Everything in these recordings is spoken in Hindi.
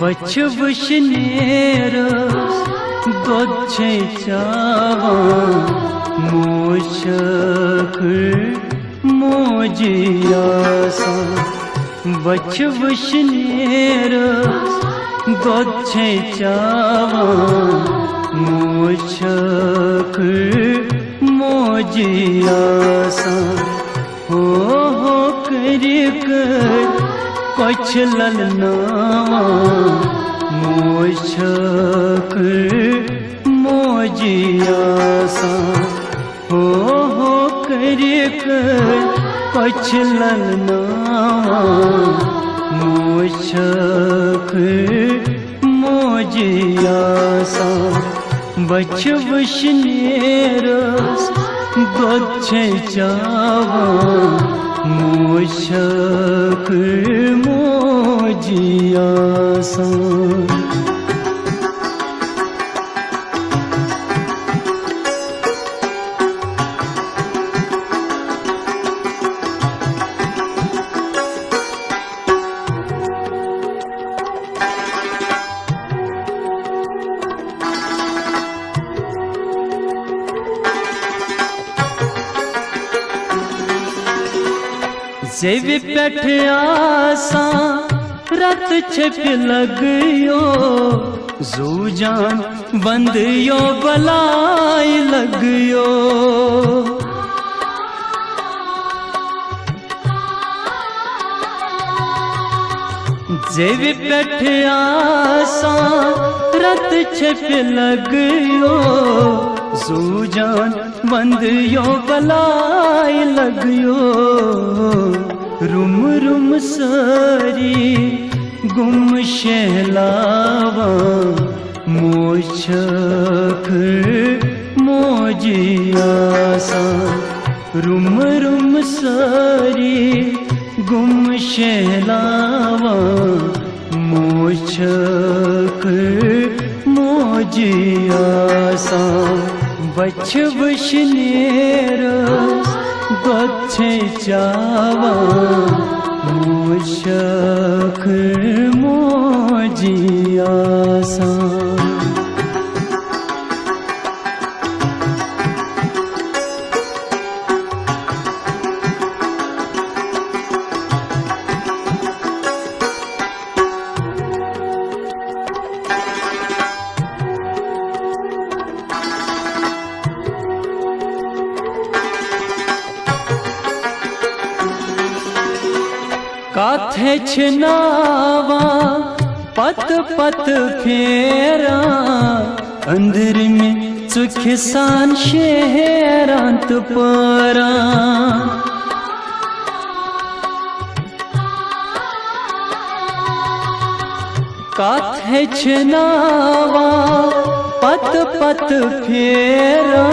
बच्छ वशनेरस दोच्छे चावां मोशखर मोजियासा बच्छ वशनेरस दोच्छे चावां मोशखर मोजियासा हो कर कुछ ललनावा मोशखर मोजियासा हो कर कुछ ललनावा मोशखर मोजियासा बच्छ वशनेरस दोच्छे चावां मोशखर मोजियासा। जेव पेठ आसा रत छिप लगयो जूजान बंदियो बलाई लगयो जेव पेठ आसा रत छिप लगयो जूजान बंदियो बलाई लगयो रुम रुम सारी गुम शहलावा मोशखर मोजियासा रुम रुम सारी गुम शहलावा मोशखर मोजियासा बच्छ वशनेरस दोच्छे चावां मोशखर मोजियासा। काथे छनावा पत पत फेरा अंदर में सुखसान शहरांत परा काथे छनावा पत पत फेरा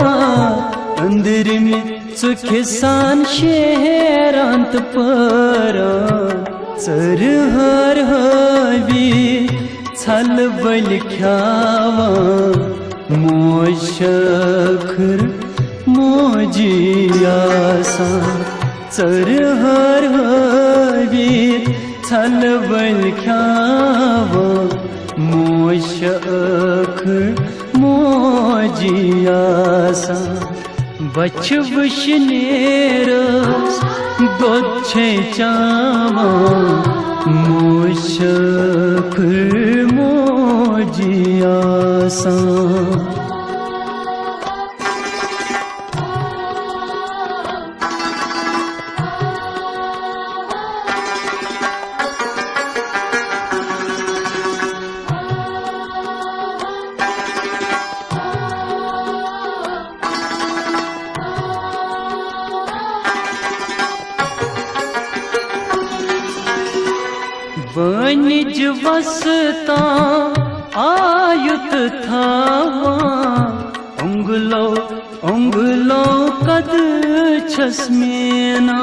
अंदर में सुखसान शहरांत परा सर हर हवी छल बल ख्यावा मोशखर मोजियासा सर हर हवी छल बल ख्यावा मोशखर मोजियासा बच्छ वशनेरस दोच्छे चावां मोशखर मोजियासा। वनिज वसता आयुत थावा उंगलो उंगलो कद छसमेना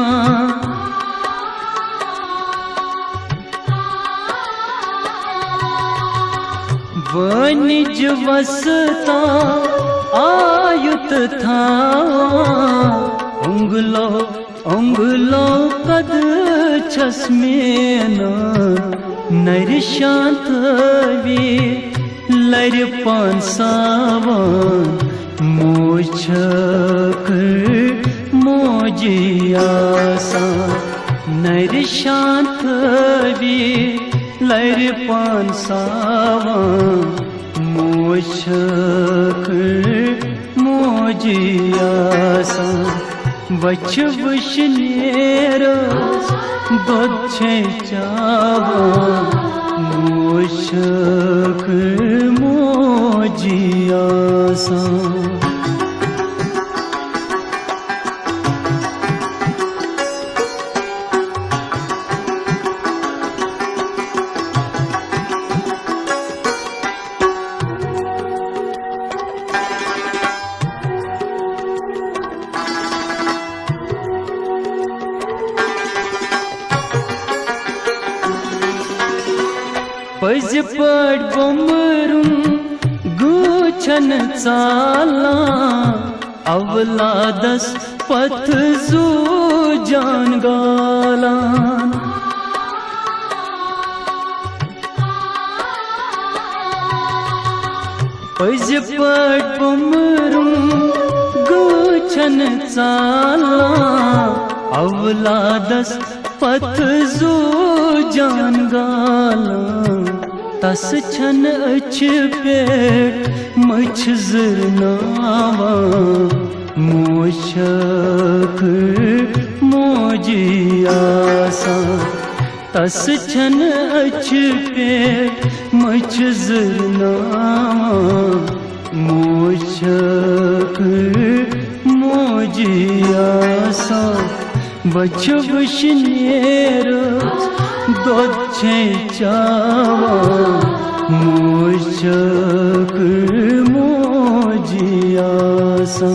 वनिज वसता आयुत थावा उंगलो उंगलो कद छसमेना नर शांत वी लर पांसावान मोछक मोजियासा नर शांत वी लर पांसावान मोछक मोजियासा बच वशनेरस दोछे चावा मोशक मोजियासा पज पड़ बमरुन गुछन चाला अवलादस पथ जू जान गालान पज पड़ बमरुन गुछन चाला अवलादस पथ जू जान गालान तस छन अच पेट मछ जरनावा मोशक मोजियासा तस छन अच पेट मछ जरनावा मोशक मोजियासा बच वशनेरस दोछे चावा मोशक मोजियासा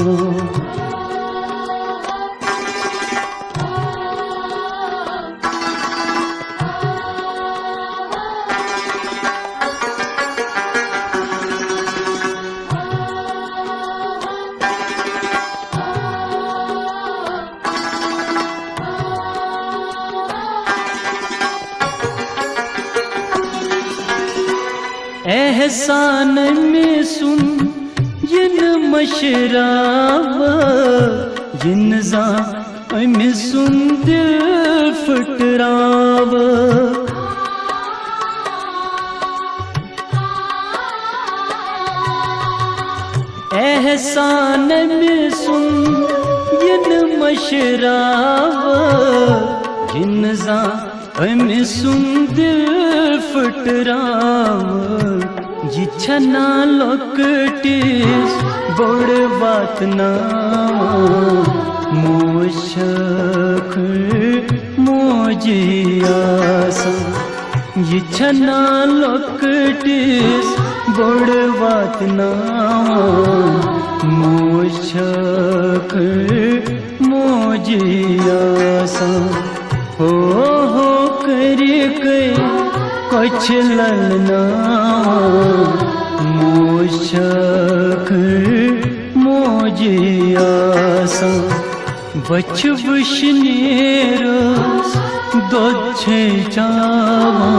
एहसान में सुन जिन मशराब जिन जा में सुन दिल फटराव एहसान में सुन जिन मशराब जिन जा में सुन दिल फटराव जिछना लोकटिस बड़ बात ना मोशक मोजियासा जिछना लोकटिस बड़ बात ना मोशक मोजियासा हो करी कई कुछ ललना मोशक मोजियासा बच वशनेरस दोछे चावा